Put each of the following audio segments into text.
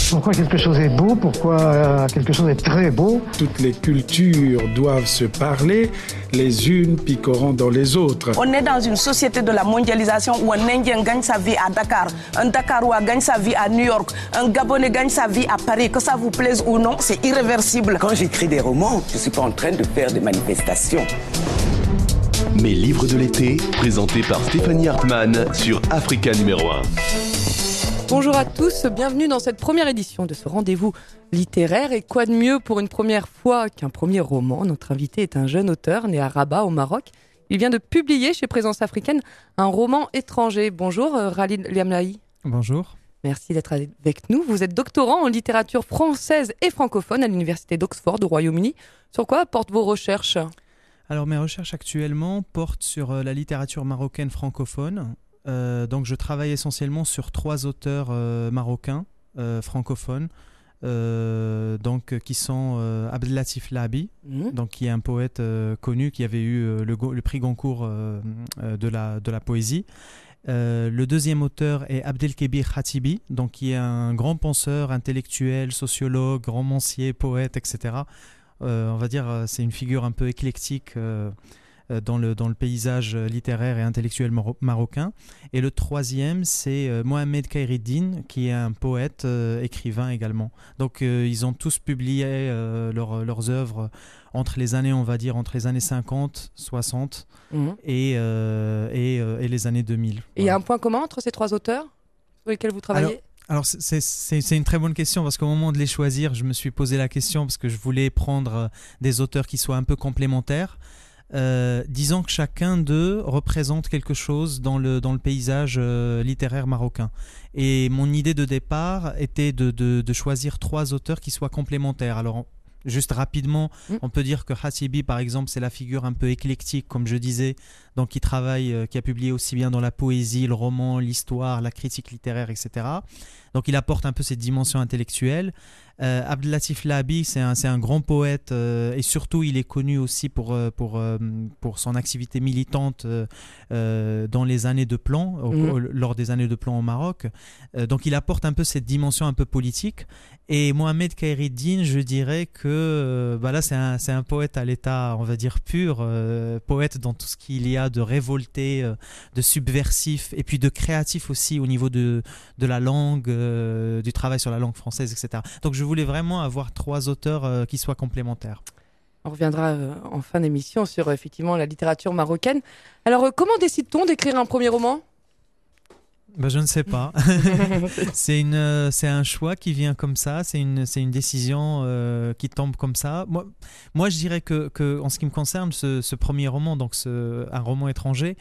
Pourquoi quelque chose est beau, pourquoi quelque chose est très beau. Toutes les cultures doivent se parler, les unes piqueront dans les autres. On est dans une société de la mondialisation où un Indien gagne sa vie à Dakar, un Dakarois gagne sa vie à New York, un Gabonais gagne sa vie à Paris. Que ça vous plaise ou non, c'est irréversible. Quand j'écris des romans, je ne suis pas en train de faire des manifestations. Mes livres de l'été, présentés par Stéphanie Hartmann sur Africa numéro 1. Bonjour à tous, bienvenue dans cette première édition de ce rendez-vous littéraire. Et quoi de mieux pour une première fois qu'un premier roman? Notre invité est un jeune auteur né à Rabat au Maroc. Il vient de publier chez Présence Africaine un roman étranger. Bonjour Khalid Liamlahi. Bonjour. Merci d'être avec nous. Vous êtes doctorant en littérature française et francophone à l'université d'Oxford au Royaume-Uni. Sur quoi portent vos recherches? Alors mes recherches actuellement portent sur la littérature marocaine francophone. Donc je travaille essentiellement sur 3 auteurs marocains francophones, qui sont Abdellatif Labi, donc qui est un poète connu qui avait eu le prix Goncourt de la poésie. Le deuxième auteur est Abdelkebir Khatibi, donc qui est un grand penseur, intellectuel, sociologue, romancier, poète, etc. On va dire c'est une figure un peu éclectique dans le paysage littéraire et intellectuel marocain. Et le troisième, c'est Mohamed Khaireddine, qui est un poète, écrivain également. Donc ils ont tous publié leurs œuvres entre les années, on va dire, entre les années 50, 60 et les années 2000. Et il y a un point commun entre ces 3 auteurs sur lesquels vous travaillez? Alors c'est une très bonne question parce qu'au moment de les choisir, je me suis posé la question parce que je voulais prendre des auteurs qui soient un peu complémentaires. Disons que chacun d'eux représente quelque chose dans le paysage littéraire marocain. Et mon idée de départ était de choisir 3 auteurs qui soient complémentaires. Alors, juste rapidement, on peut dire que Khatibi, par exemple, c'est la figure un peu éclectique, comme je disais, donc qui a publié aussi bien dans la poésie, le roman, l'histoire, la critique littéraire, etc. Donc il apporte un peu cette dimension intellectuelle. Abdellatif Labi, c'est un grand poète et surtout il est connu aussi pour son activité militante dans les années de plan, lors des années de plan au Maroc. Donc il apporte un peu cette dimension un peu politique. Et Mohamed Khaireddine, je dirais que là c'est un poète à l'état, on va dire, pur, poète dans tout ce qu'il y a de révolté, de subversif et puis de créatif aussi au niveau de la langue, du travail sur la langue française, etc. Donc je voulais vraiment avoir 3 auteurs qui soient complémentaires. On reviendra en fin d'émission sur effectivement la littérature marocaine. Alors comment décide-t-on d'écrire un premier roman? Je ne sais pas. C'est un choix qui vient comme ça, c'est une décision qui tombe comme ça. Moi je dirais que en ce qui me concerne, ce premier roman, donc un roman étranger,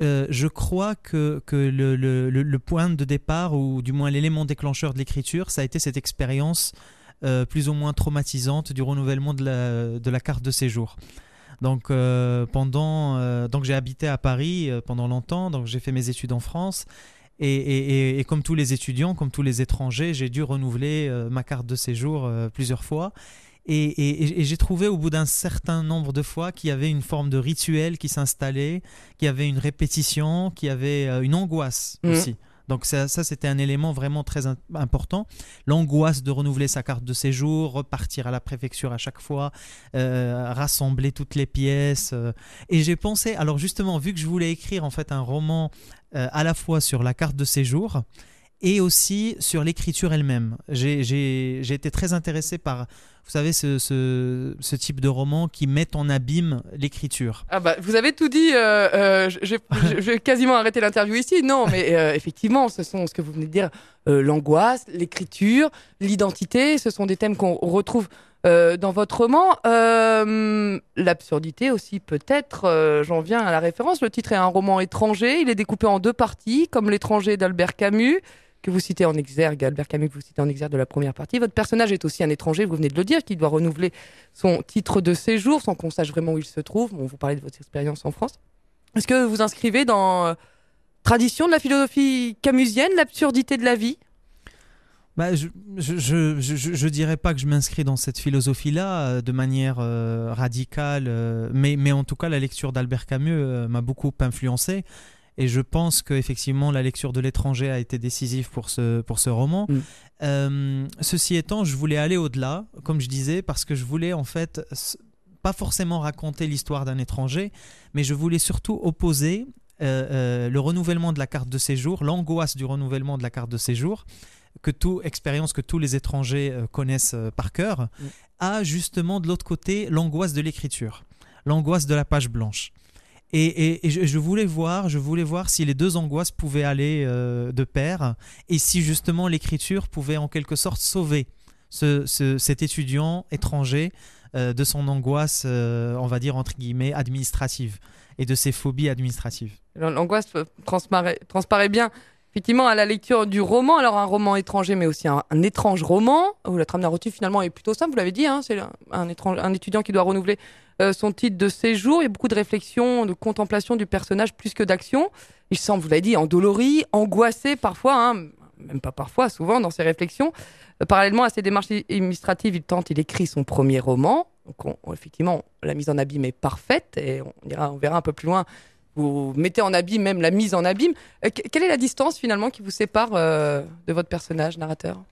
je crois que le point de départ, ou du moins l'élément déclencheur de l'écriture, ça a été cette expérience plus ou moins traumatisante du renouvellement de la carte de séjour. Donc, donc j'ai habité à Paris pendant longtemps, donc j'ai fait mes études en France. Et comme tous les étudiants, comme tous les étrangers, j'ai dû renouveler ma carte de séjour plusieurs fois. Et j'ai trouvé au bout d'un certain nombre de fois qu'il y avait une forme de rituel qui s'installait, qu'il y avait une répétition, qu'il y avait une angoisse aussi. Donc ça c'était un élément vraiment très important. L'angoisse de renouveler sa carte de séjour, repartir à la préfecture à chaque fois, rassembler toutes les pièces. Et j'ai pensé, alors justement, vu que je voulais écrire en fait un roman à la fois sur la carte de séjour et aussi sur l'écriture elle-même. J'ai été très intéressé par, vous savez, ce type de roman qui met en abîme l'écriture. Vous avez tout dit, je vais quasiment arrêter l'interview ici. Non, mais effectivement, ce sont ce que vous venez de dire, l'angoisse, l'écriture, l'identité, ce sont des thèmes qu'on retrouve dans votre roman. L'absurdité aussi peut-être, j'en viens à la référence. Le titre est un roman étranger, il est découpé en 2 parties, comme L'étranger d'Albert Camus, que vous citez en exergue, Albert Camus que vous citez en exergue de la première partie. Votre personnage est aussi un étranger, vous venez de le dire, qui doit renouveler son titre de séjour sans qu'on sache vraiment où il se trouve. Bon, vous parlez de votre expérience en France. Est-ce que vous inscrivez dans tradition de la philosophie camusienne, l'absurdité de la vie? Je dirais pas que je m'inscris dans cette philosophie-là de manière radicale, mais en tout cas la lecture d'Albert Camus m'a beaucoup influencé. Et je pense qu'effectivement, la lecture de l'étranger a été décisive pour ce roman. Ceci étant, je voulais aller au-delà, comme je disais, parce que je voulais en fait pas forcément raconter l'histoire d'un étranger, mais je voulais surtout opposer le renouvellement de la carte de séjour, l'angoisse du renouvellement de la carte de séjour, expérience que tous les étrangers connaissent par cœur, à justement de l'autre côté l'angoisse de l'écriture, l'angoisse de la page blanche. Et je voulais voir si les deux angoisses pouvaient aller de pair, et si justement l'écriture pouvait en quelque sorte sauver cet étudiant étranger de son angoisse, on va dire entre guillemets, administrative, et de ses phobies administratives. L'angoisse transparaît bien effectivement à la lecture du roman. Alors un roman étranger, mais aussi un étrange roman, où la trame narrative finalement est plutôt simple, vous l'avez dit, hein, c'est un étudiant qui doit renouveler son titre de séjour. Il y a beaucoup de réflexion, de contemplation du personnage plus que d'action. Il semble, vous l'avez dit, endolori, angoissé parfois, hein, même pas parfois, souvent dans ses réflexions. Parallèlement à ses démarches administratives, il écrit son premier roman. Donc effectivement, la mise en abîme est parfaite, et on verra un peu plus loin. Vous mettez en abîme même la mise en abîme. Quelle est la distance finalement qui vous sépare de votre personnage narrateur ?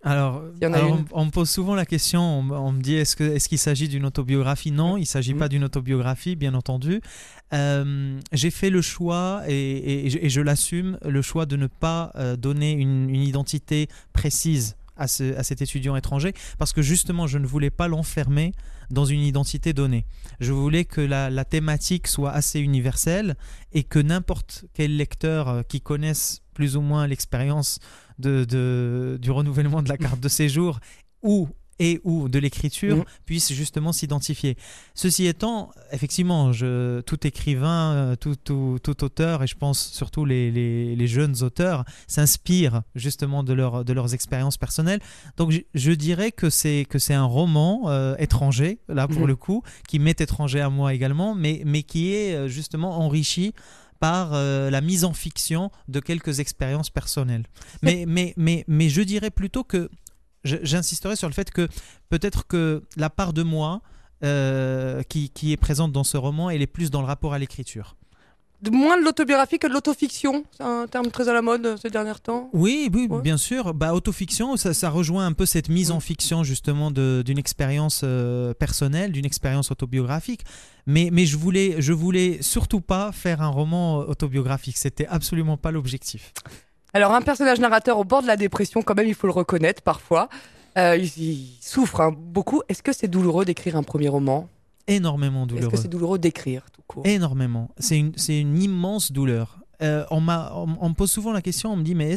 Alors on me pose souvent la question, on me dit est-ce qu'il s'agit d'une autobiographie ? Non, il ne s'agit pas d'une autobiographie, bien entendu. J'ai fait le choix, et je l'assume, le choix de ne pas donner une identité précise à cet étudiant étranger, parce que justement je ne voulais pas l'enfermer dans une identité donnée. Je voulais que la thématique soit assez universelle, et que n'importe quel lecteur qui connaisse plus ou moins l'expérience du renouvellement de la carte de séjour ou de l'écriture puisse justement s'identifier. Ceci étant, effectivement, tout écrivain, tout auteur, et je pense surtout les jeunes auteurs, s'inspirent justement de leurs expériences personnelles. Donc je dirais que c'est un roman étranger, là pour le coup, qui m'est étranger à moi également, mais qui est justement enrichi par la mise en fiction de quelques expériences personnelles. Mais je dirais plutôt que j'insisterai sur le fait que peut-être que la part de moi qui est présente dans ce roman, elle est plus dans le rapport à l'écriture. Moins de l'autobiographie que de l'autofiction, c'est un terme très à la mode ces derniers temps. Oui, bien sûr. Autofiction, ça rejoint un peu cette mise en fiction justement d'une expérience personnelle, d'une expérience autobiographique. Mais je voulais surtout pas faire un roman autobiographique. C'était absolument pas l'objectif. Alors un personnage narrateur au bord de la dépression, quand même, il faut le reconnaître parfois. Il souffre beaucoup. Est-ce que c'est douloureux d'écrire un premier roman ? Énormément douloureux. Est-ce que c'est douloureux d'écrire tout court ? Énormément. C'est une immense douleur. On me pose souvent la question, on me dit mais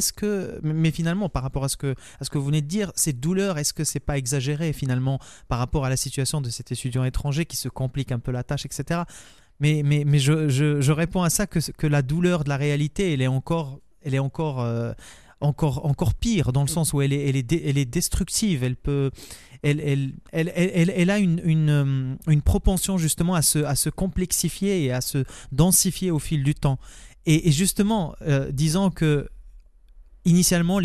finalement par rapport à ce que vous venez de dire, cette douleur, est-ce que c'est pas exagéré finalement par rapport à la situation de cet étudiant étranger qui se complique un peu la tâche, etc. Mais je réponds à ça que la douleur de la réalité, elle est encore pire, dans le sens où elle est destructive. Elle a une propension justement à se complexifier et à se densifier au fil du temps. Et justement, disant que initialement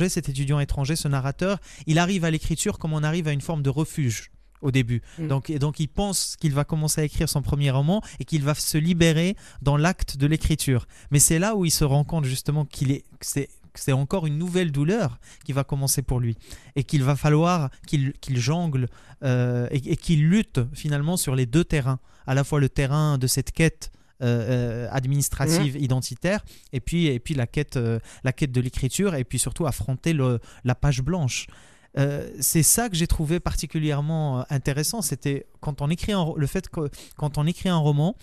cet étudiant étranger, ce narrateur, il arrive à l'écriture comme on arrive à une forme de refuge au début. Donc il pense qu'il va commencer à écrire son premier roman et qu'il va se libérer dans l'acte de l'écriture. Mais c'est là où il se rend compte justement que c'est encore une nouvelle douleur qui va commencer pour lui, et qu'il va falloir qu'il jongle et qu'il lutte finalement sur les deux terrains, à la fois le terrain de cette quête administrative identitaire, et puis la quête de l'écriture, et puis surtout affronter la page blanche. C'est ça que j'ai trouvé particulièrement intéressant, c'était quand on écrit quand on écrit un roman,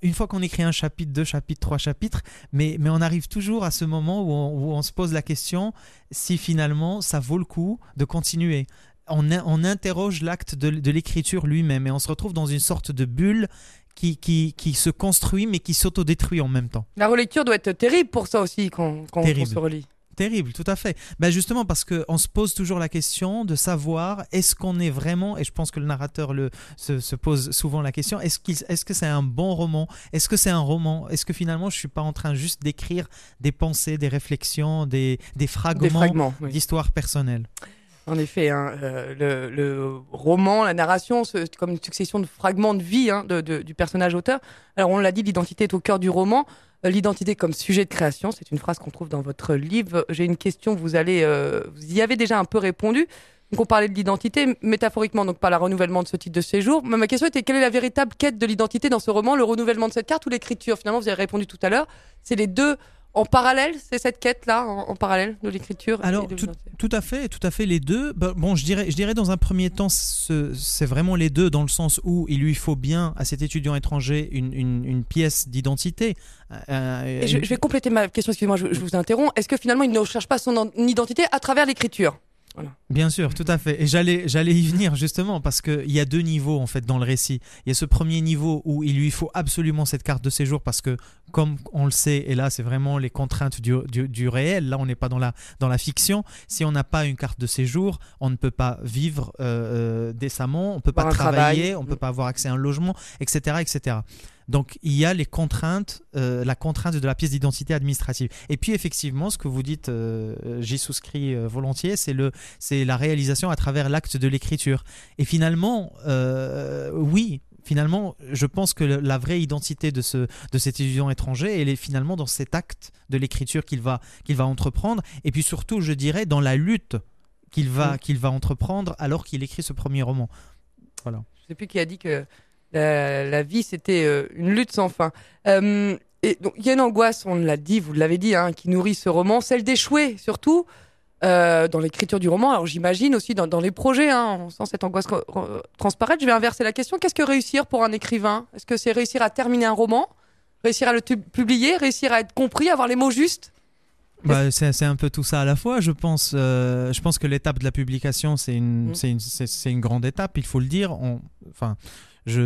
une fois qu'on écrit un chapitre, 2 chapitres, 3 chapitres, mais on arrive toujours à ce moment où on se pose la question si finalement ça vaut le coup de continuer. On interroge l'acte de l'écriture lui-même, et on se retrouve dans une sorte de bulle qui se construit mais qui s'autodétruit en même temps. La relecture doit être terrible pour ça aussi quand on se relit. Terrible, tout à fait. Justement parce qu'on se pose toujours la question de savoir est-ce qu'on est vraiment, et je pense que le narrateur se pose souvent la question, est-ce que c'est un bon roman ? Est-ce que c'est un roman ? Est-ce que finalement je ne suis pas en train juste d'écrire des pensées, des réflexions, des fragments d'histoire personnelle ? En effet, hein, le roman, la narration, c'est comme une succession de fragments de vie du personnage auteur. Alors on l'a dit, l'identité est au cœur du roman. L'identité comme sujet de création, c'est une phrase qu'on trouve dans votre livre. J'ai une question, vous y avez déjà un peu répondu. Donc on parlait de l'identité, métaphoriquement, donc par le renouvellement de ce titre de séjour. Ma question était, quelle est la véritable quête de l'identité dans ce roman, le renouvellement de cette carte ou l'écriture? Finalement, vous avez répondu tout à l'heure, c'est les deux en parallèle, c'est cette quête-là, en parallèle de l'écriture. Alors, tout à fait, les deux. Bon, je dirais dans un premier temps, c'est vraiment les deux, dans le sens où il lui faut bien, à cet étudiant étranger, une pièce d'identité. Et je vais compléter ma question, excusez-moi, je vous interromps. Est-ce que finalement, il ne cherche pas son identité à travers l'écriture? Voilà. Bien sûr, tout à fait. Et j'allais y venir justement parce qu'il y a deux niveaux en fait dans le récit. Il y a ce premier niveau où il lui faut absolument cette carte de séjour parce que, comme on le sait, et là c'est vraiment les contraintes du réel, là on n'est pas dans la fiction, si on n'a pas une carte de séjour, on ne peut pas vivre décemment, on ne peut pas travailler, on ne peut pas avoir accès à un logement, etc. etc. Donc il y a les contraintes, la contrainte de la pièce d'identité administrative. Et puis effectivement, ce que vous dites, j'y souscris volontiers, c'est la réalisation à travers l'acte de l'écriture. Et finalement, oui. Finalement, je pense que la vraie identité de cet étudiant étranger, elle est finalement dans cet acte de l'écriture qu'il va entreprendre. Et puis surtout, je dirais, dans la lutte qu'il va entreprendre alors qu'il écrit ce premier roman. Voilà. Je ne sais plus qui a dit que la vie, c'était une lutte sans fin. Et donc, il y a une angoisse, on l'a dit, vous l'avez dit, qui nourrit ce roman, celle d'échouer, surtout. Dans l'écriture du roman, alors j'imagine aussi dans les projets, on sent cette angoisse transparaître. Je vais inverser la question. Qu'est-ce que réussir pour un écrivain? Est-ce que c'est réussir à terminer un roman, réussir à le publier, réussir à être compris, avoir les mots justes? C'est un peu tout ça à la fois, je pense. Je pense que l'étape de la publication, c'est une grande étape, il faut le dire. Je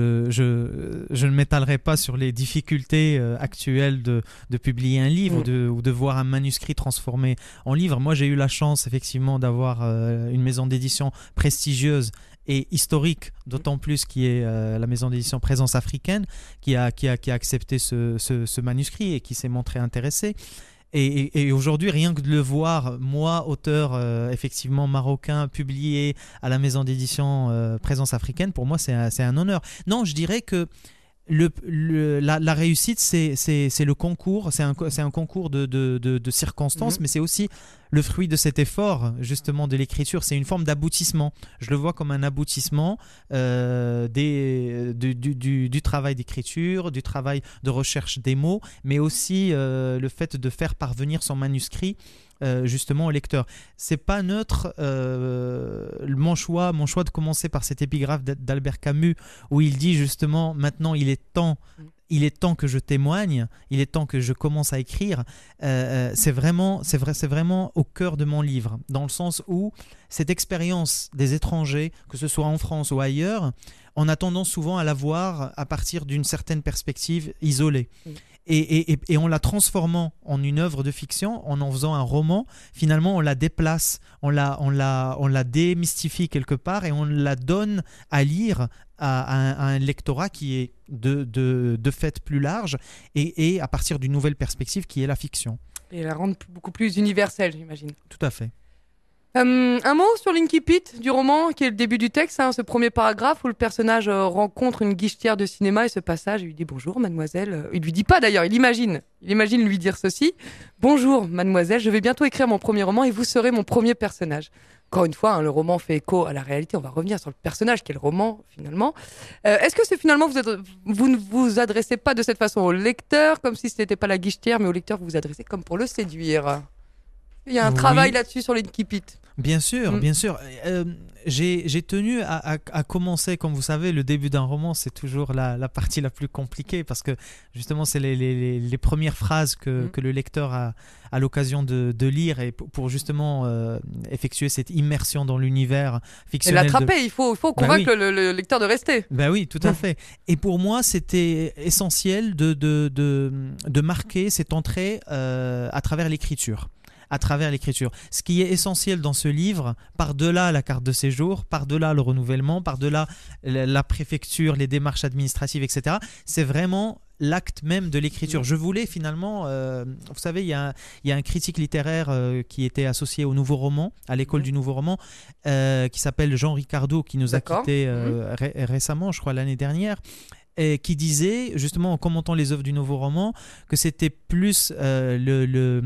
ne m'étalerai pas sur les difficultés actuelles de publier un livre ou de voir un manuscrit transformé en livre. Moi, j'ai eu la chance, effectivement, d'avoir une maison d'édition prestigieuse et historique, d'autant plus qui est la maison d'édition Présence Africaine, qui a accepté ce manuscrit et qui s'est montré intéressé. Et aujourd'hui, rien que de le voir, moi, auteur effectivement marocain, publié à la maison d'édition Présence Africaine, pour moi, c'est un honneur. Non, je dirais que la réussite, c'est le concours, c'est un concours de circonstances, mais c'est aussi le fruit de cet effort, justement, de l'écriture. C'est une forme d'aboutissement. Je le vois comme un aboutissement du travail d'écriture, du travail de recherche des mots, mais aussi le fait de faire parvenir son manuscrit justement au lecteur. C'est pas neutre mon choix de commencer par cette épigraphe d'Albert Camus où il dit justement maintenant il est temps que je témoigne, il est temps que je commence à écrire. C'est vraiment au cœur de mon livre, dans le sens où cette expérience des étrangers, que ce soit en France ou ailleurs, on a tendance souvent à la voir à partir d'une certaine perspective isolée. Et en la transformant en une œuvre de fiction, en faisant un roman, finalement on la déplace, on la démystifie quelque part et on la donne à lire à un lectorat qui est de fait plus large et à partir d'une nouvelle perspective qui est la fiction. Et la rendre beaucoup plus universelle, j'imagine. Tout à fait. Un mot sur l'incipit du roman, qui est le début du texte, ce premier paragraphe où le personnage rencontre une guichetière de cinéma et ce passage, il lui dit « Bonjour mademoiselle ». Il lui dit pas d'ailleurs, il imagine lui dire ceci. « Bonjour mademoiselle, je vais bientôt écrire mon premier roman et vous serez mon premier personnage ». Encore une fois, le roman fait écho à la réalité. On va revenir sur le personnage qui est le roman, finalement. Est-ce que c'est finalement, vous ne vous adressez pas de cette façon au lecteur, comme si ce n'était pas la guichetière, mais au lecteur, vous vous adressez comme pour le séduire? Il y a un travail là-dessus sur l'incipit. Bien sûr, bien sûr. J'ai tenu à commencer, comme vous savez, le début d'un roman, c'est toujours la partie la plus compliquée parce que justement, c'est les premières phrases que le lecteur a l'occasion de lire et pour justement effectuer cette immersion dans l'univers fictionnel. Et l'attraper, il faut convaincre le lecteur de rester. Ben oui, tout à fait. Et pour moi, c'était essentiel de marquer cette entrée à travers l'écriture. Ce qui est essentiel dans ce livre, par-delà la carte de séjour, par-delà le renouvellement, par-delà la préfecture, les démarches administratives, etc., c'est vraiment l'acte même de l'écriture. Je voulais finalement, vous savez, il y a un critique littéraire qui était associé au Nouveau Roman, à l'école du Nouveau Roman, qui s'appelle Jean Ricardo, qui nous a quittés récemment, je crois l'année dernière, et qui disait, justement en commentant les œuvres du Nouveau Roman, que c'était plus le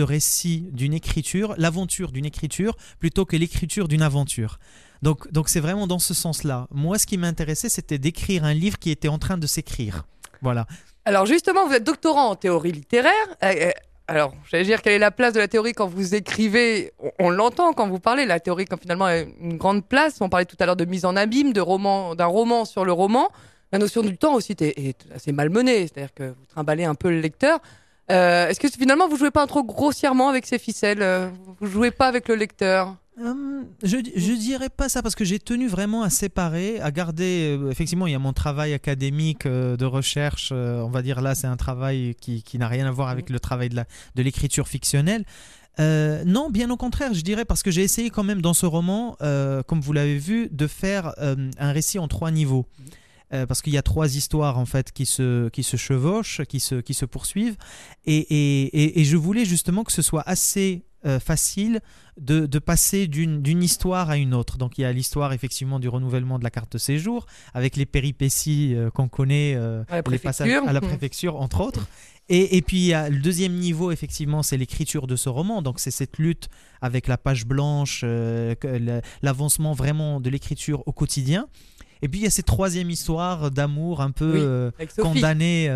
récit d'une écriture, l'aventure d'une écriture, plutôt que l'écriture d'une aventure. Donc c'est vraiment dans ce sens-là. Moi, ce qui m'intéressait, c'était d'écrire un livre qui était en train de s'écrire. Voilà. Alors justement, vous êtes doctorant en théorie littéraire. Alors, j'allais dire, quelle est la place de la théorie quand vous écrivez? On l'entend quand vous parlez, la théorie quand finalement a une grande place. On parlait tout à l'heure de mise en abîme, d'un roman sur le roman. La notion du temps aussi est assez malmenée, c'est-à-dire que vous trimballez un peu le lecteur. Est-ce que finalement vous jouez pas trop grossièrement avec ces ficelles? Vous jouez pas avec le lecteur? Je dirais pas ça, parce que j'ai tenu vraiment à séparer, à garder. Effectivement, il y a mon travail académique de recherche. On va dire là, c'est un travail qui n'a rien à voir avec le travail de l'écriture fictionnelle. Non, bien au contraire, je dirais, parce que j'ai essayé quand même dans ce roman, comme vous l'avez vu, de faire un récit en 3 niveaux. Parce qu'il y a 3 histoires en fait qui se chevauchent, qui se poursuivent, et je voulais justement que ce soit assez facile de passer d'une histoire à une autre. Donc il y a l'histoire effectivement du renouvellement de la carte de séjour, avec les péripéties qu'on connaît, les passages à la préfecture entre autres. Et puis il y a le deuxième niveau, effectivement, c'est l'écriture de ce roman. Donc c'est cette lutte avec la page blanche, l'avancement vraiment de l'écriture au quotidien. Et puis il y a cette 3e histoire d'amour un peu condamnée,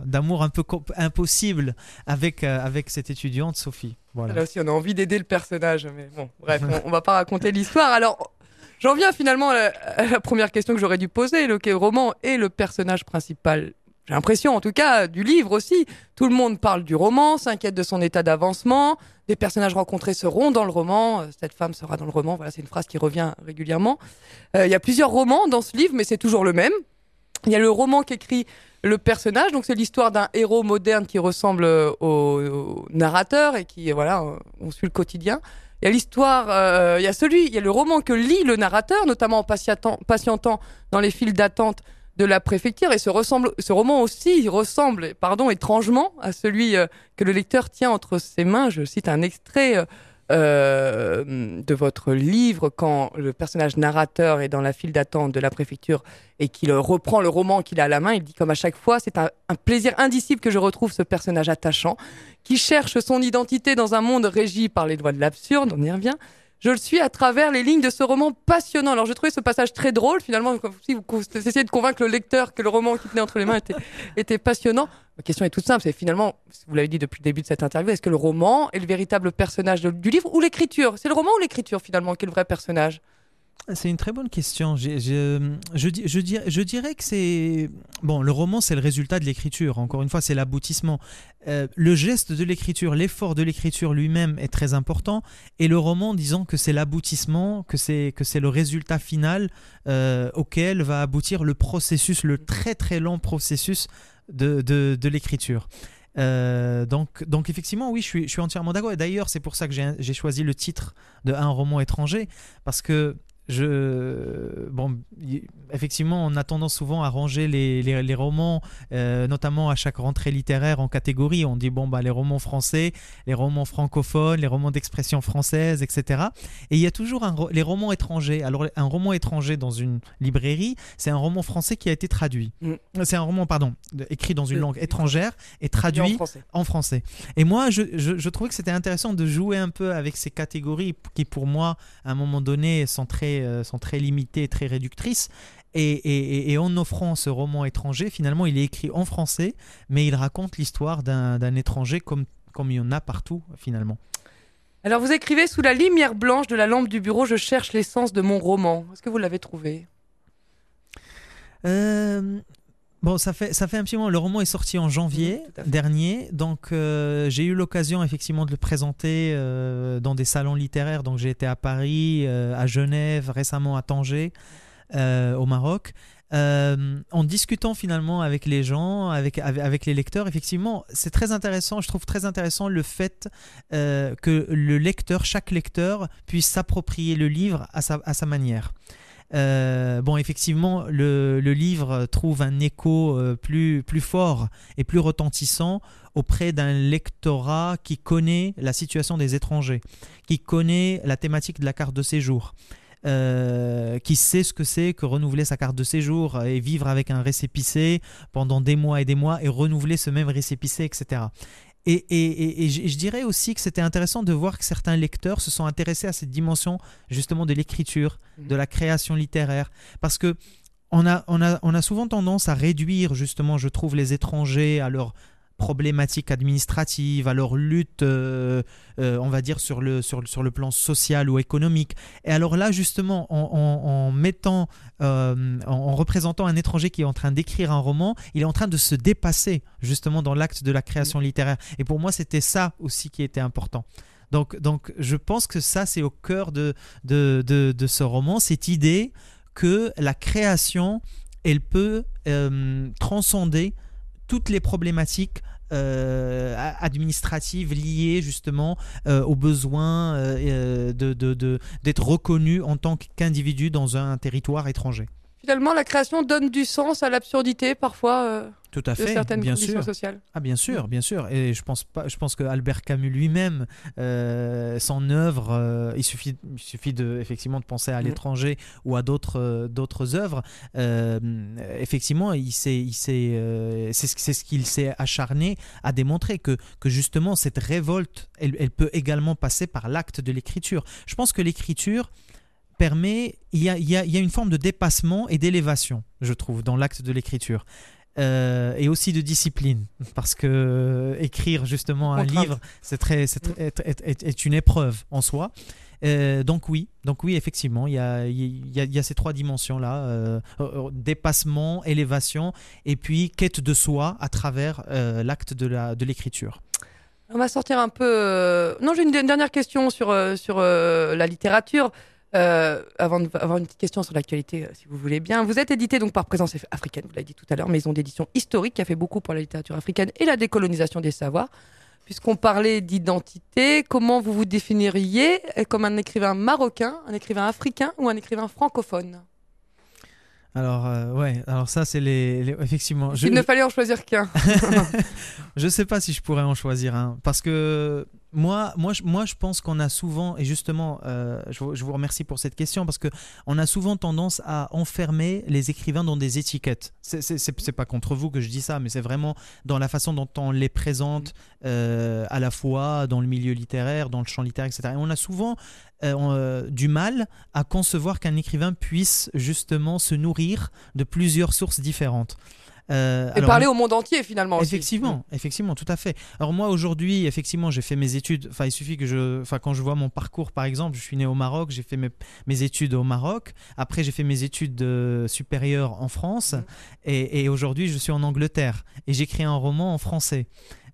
d'amour un peu impossible avec cette étudiante Sophie. Voilà. Là aussi, on a envie d'aider le personnage, mais bon, bref, on va pas raconter l'histoire. Alors, j'en viens finalement à la première question que j'aurais dû poser. Le roman est le personnage principal, j'ai l'impression en tout cas, du livre aussi. Tout le monde parle du roman, s'inquiète de son état d'avancement. Des personnages rencontrés seront dans le roman. Cette femme sera dans le roman. Voilà, c'est une phrase qui revient régulièrement. Il y a plusieurs romans dans ce livre, mais c'est toujours le même. Il y a le roman qu'écrit le personnage. Donc c'est l'histoire d'un héros moderne qui ressemble au narrateur et qui, voilà, on suit le quotidien. Il y a l'histoire, il y a le roman que lit le narrateur, notamment en patientant dans les files d'attente de la préfecture, et ce roman aussi ressemble étrangement à celui que le lecteur tient entre ses mains. Je cite un extrait de votre livre, quand le personnage narrateur est dans la file d'attente de la préfecture et qu'il reprend le roman qu'il a à la main. Il dit, comme à chaque fois, c'est un plaisir indicible que je retrouve ce personnage attachant qui cherche son identité dans un monde régi par les lois de l'absurde. On y revient. Je le suis à travers les lignes de ce roman passionnant. Alors, j'ai trouvé ce passage très drôle, finalement, si vous essayez de convaincre le lecteur que le roman qu'il tenait entre les mains était passionnant. Ma question est toute simple, c'est finalement, vous l'avez dit depuis le début de cette interview, est-ce que le roman est le véritable personnage du livre, ou l'écriture? C'est le roman ou l'écriture, finalement, qui est le vrai personnage? C'est une très bonne question. Je dirais que c'est... Bon, le roman, c'est le résultat de l'écriture. Encore une fois, c'est l'aboutissement. Le geste de l'écriture, l'effort de l'écriture lui-même est très important. Et le roman, disons que c'est l'aboutissement, que c'est le résultat final auquel va aboutir le processus, le très très long processus de l'écriture. Donc effectivement, oui, je suis entièrement d'accord. Et d'ailleurs, c'est pour ça que j'ai choisi le titre de Un roman étranger, parce que effectivement, on a tendance souvent à ranger les romans, notamment à chaque rentrée littéraire, en catégories. On dit les romans français, les romans francophones, les romans d'expression française, etc. Et il y a toujours les romans étrangers. Alors, un roman étranger dans une librairie, c'est un roman français qui a été traduit. C'est un roman, écrit dans une langue étrangère et traduit en français. Et moi, je trouvais que c'était intéressant de jouer un peu avec ces catégories qui, pour moi, à un moment donné, sont très limitées, très réductrices. Et en offrant ce roman étranger, finalement, il est écrit en français, mais il raconte l'histoire d'un étranger comme il y en a partout, finalement. Alors, vous écrivez: sous la lumière blanche de la lampe du bureau, je cherche l'essence de mon roman. Est-ce que vous l'avez trouvé? Bon, ça fait un petit moment. Le roman est sorti en janvier dernier, donc j'ai eu l'occasion effectivement de le présenter dans des salons littéraires. Donc j'ai été à Paris, à Genève, récemment à Tanger, au Maroc. En discutant finalement avec les gens, avec les lecteurs, effectivement, c'est très intéressant. Je trouve très intéressant le fait que chaque lecteur puisse s'approprier le livre à sa manière. Bon, effectivement, le livre trouve un écho plus fort et plus retentissant auprès d'un lectorat qui connaît la situation des étrangers, qui connaît la thématique de la carte de séjour, qui sait ce que c'est que renouveler sa carte de séjour et vivre avec un récépissé pendant des mois et renouveler ce même récépissé, etc. Et je dirais aussi que c'était intéressant de voir que certains lecteurs se sont intéressés à cette dimension justement de l'écriture, de la création littéraire, parce que on a souvent tendance à réduire justement, je trouve, les étrangers à leur problématiques administratives, à leur lutte, on va dire, sur le plan social ou économique. Et alors là, justement, en représentant un étranger qui est en train d'écrire un roman, il est en train de se dépasser, justement, dans l'acte de la création littéraire. Et pour moi, c'était ça aussi qui était important. Donc je pense que ça, c'est au cœur de ce roman, cette idée que la création, elle peut transcender toutes les problématiques administratives liées justement au besoin d'être reconnu en tant qu'individu dans un territoire étranger. Finalement, la création donne du sens à l'absurdité parfois Tout à fait, de certaines bien conditions sûr. sociales. Ah bien sûr. Et je pense que Albert Camus lui-même, son œuvre, il suffit effectivement de penser à l'étranger ou à d'autres œuvres. Effectivement, c'est ce qu'il s'est acharné à démontrer que justement cette révolte, elle peut également passer par l'acte de l'écriture. Je pense que l'écriture permet, il y a une forme de dépassement et d'élévation, je trouve, dans l'acte de l'écriture. Et aussi de discipline, parce que écrire justement un livre, est une épreuve en soi. Donc oui, effectivement, il y a ces trois dimensions-là, dépassement, élévation, et puis quête de soi à travers l'acte de l'écriture. On va sortir un peu... Non, j'ai une dernière question sur la littérature. Avant d'avoir une petite question sur l'actualité, si vous voulez bien. Vous êtes édité donc par Présence africaine, vous l'avez dit tout à l'heure, maison d'édition historique qui a fait beaucoup pour la littérature africaine et la décolonisation des savoirs. Puisqu'on parlait d'identité, comment vous vous définiriez comme un écrivain marocain, un écrivain africain ou un écrivain francophone ? Alors, alors ça, c'est effectivement... Il ne fallait en choisir qu'un. Je ne sais pas si je pourrais en choisir un, parce que moi, je pense qu'on a souvent, et justement, je vous remercie pour cette question, parce qu'on a souvent tendance à enfermer les écrivains dans des étiquettes. C'est pas contre vous que je dis ça, mais c'est vraiment dans la façon dont on les présente, à la fois dans le milieu littéraire, dans le champ littéraire, etc. Et on a souvent du mal à concevoir qu'un écrivain puisse justement se nourrir de plusieurs sources différentes. Et parler au monde entier finalement aussi. Effectivement, tout à fait. Alors moi aujourd'hui, effectivement, j'ai fait mes études. Enfin, il suffit que quand je vois mon parcours, par exemple, je suis né au Maroc, j'ai fait mes études au Maroc. Après, j'ai fait mes études supérieures en France, et aujourd'hui, je suis en Angleterre et j'écris un roman en français.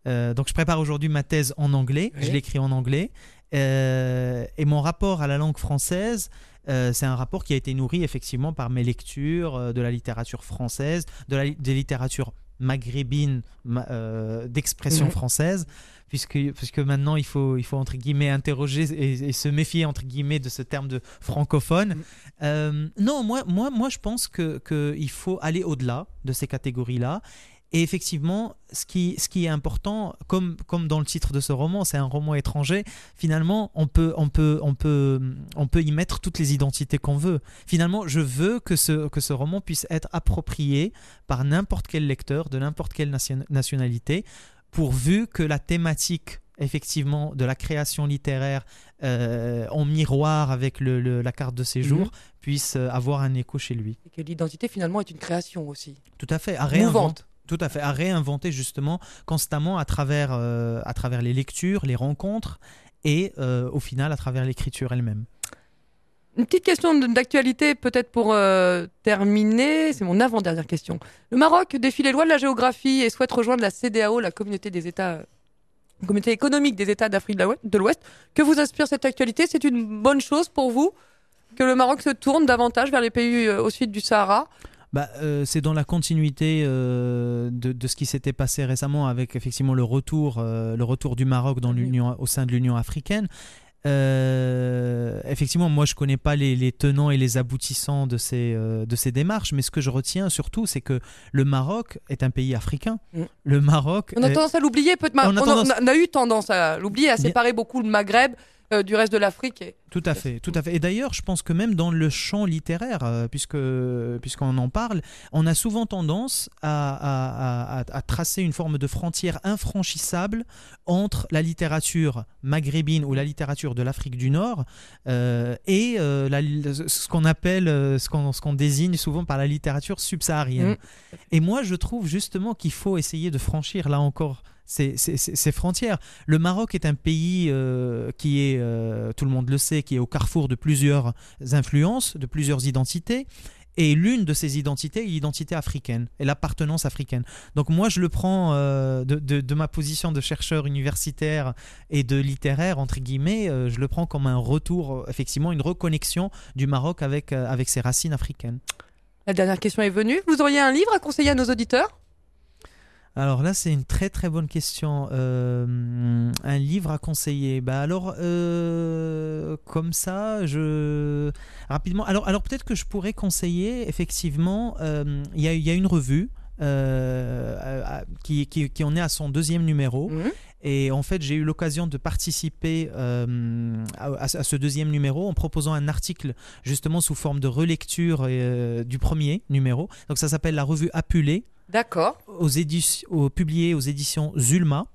Donc, je prépare aujourd'hui ma thèse en anglais. Oui. Je l'écris en anglais. Et mon rapport à la langue française, c'est un rapport qui a été nourri effectivement par mes lectures de la littérature française, des littératures maghrébines d'expression française, puisque maintenant il faut entre guillemets interroger et se méfier entre guillemets de ce terme de francophone. Non, moi je pense qu'il faut aller au-delà de ces catégories-là. Et effectivement, ce qui est important, comme dans le titre de ce roman, c'est un roman étranger. Finalement, on peut y mettre toutes les identités qu'on veut. Finalement, je veux que ce roman puisse être approprié par n'importe quel lecteur de n'importe quelle nationalité, pourvu que la thématique effectivement de la création littéraire en miroir avec la carte de séjour puisse avoir un écho chez lui. Et que l'identité finalement est une création aussi. Tout à fait, mouvante. Tout à fait, à réinventer justement constamment à travers les lectures, les rencontres et au final à travers l'écriture elle-même. Une petite question d'actualité peut-être pour terminer, c'est mon avant-dernière question. Le Maroc défie les lois de la géographie et souhaite rejoindre la CEDEAO, la communauté économique des États d'Afrique de l'Ouest. Que vous inspire cette actualité ? C'est une bonne chose pour vous que le Maroc se tourne davantage vers les pays au sud du Sahara ? C'est dans la continuité de ce qui s'était passé récemment avec effectivement le retour du Maroc au sein de l'Union africaine. Effectivement, moi je connais pas les tenants et les aboutissants de ces démarches, mais ce que je retiens surtout, c'est que le Maroc est un pays africain. Le Maroc. On a tendance à l'oublier, on a eu tendance à l'oublier, à séparer beaucoup le Maghreb du reste de l'Afrique. Tout à fait. Et d'ailleurs, je pense que même dans le champ littéraire, puisqu'on en parle, on a souvent tendance à tracer une forme de frontière infranchissable entre la littérature maghrébine ou la littérature de l'Afrique du Nord et ce qu'on appelle, ce qu'on désigne souvent par la littérature subsaharienne. Et moi, je trouve justement qu'il faut essayer de franchir là encore ces frontières. Le Maroc est un pays qui est, tout le monde le sait, qui est au carrefour de plusieurs influences, de plusieurs identités. Et l'une de ces identités est l'identité africaine et l'appartenance africaine. Donc moi, je le prends de ma position de chercheur universitaire et de littéraire, entre guillemets, je le prends comme un retour, effectivement, une reconnexion du Maroc avec ses racines africaines. La dernière question est venue. Vous auriez un livre à conseiller à nos auditeurs ? Alors là, c'est une très très bonne question. Un livre à conseiller. Comme ça, rapidement. Alors peut-être que je pourrais conseiller, effectivement, il y a une revue qui en est à son 2e numéro. Et en fait, j'ai eu l'occasion de participer à ce 2e numéro en proposant un article justement sous forme de relecture du 1er numéro. Donc ça s'appelle la revue Apulée. D'accord. Publié aux éditions Zulma.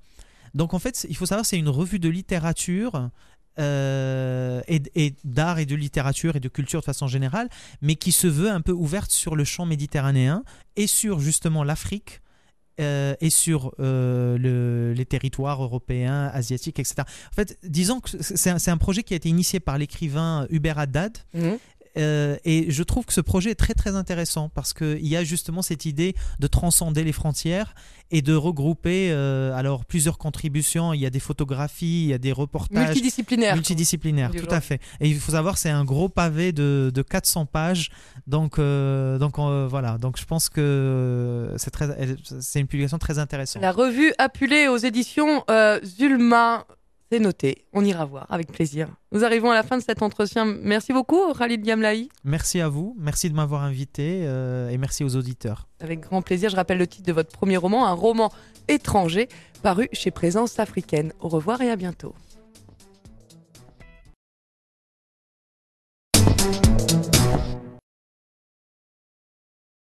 Donc en fait, il faut savoir, c'est une revue de littérature et d'art et de littérature et de culture de façon générale, mais qui se veut un peu ouverte sur le champ méditerranéen et sur justement l'Afrique et sur les territoires européens, asiatiques, etc. En fait, disons que c'est un projet qui a été initié par l'écrivain Hubert Haddad. Et je trouve que ce projet est très très intéressant parce qu'il y a justement cette idée de transcender les frontières et de regrouper alors plusieurs contributions. Il y a des photographies, il y a des reportages multidisciplinaires, tout à fait. Et il faut savoir, c'est un gros pavé de 400 pages. Donc voilà. Donc je pense que c'est une publication très intéressante. La revue Apulée aux éditions Zulma. C'est noté, on ira voir avec plaisir. Nous arrivons à la fin de cet entretien. Merci beaucoup, Khalid Gamlaï. Merci à vous, merci de m'avoir invité et merci aux auditeurs. Avec grand plaisir, je rappelle le titre de votre premier roman, un roman étranger, paru chez Présence Africaine. Au revoir et à bientôt.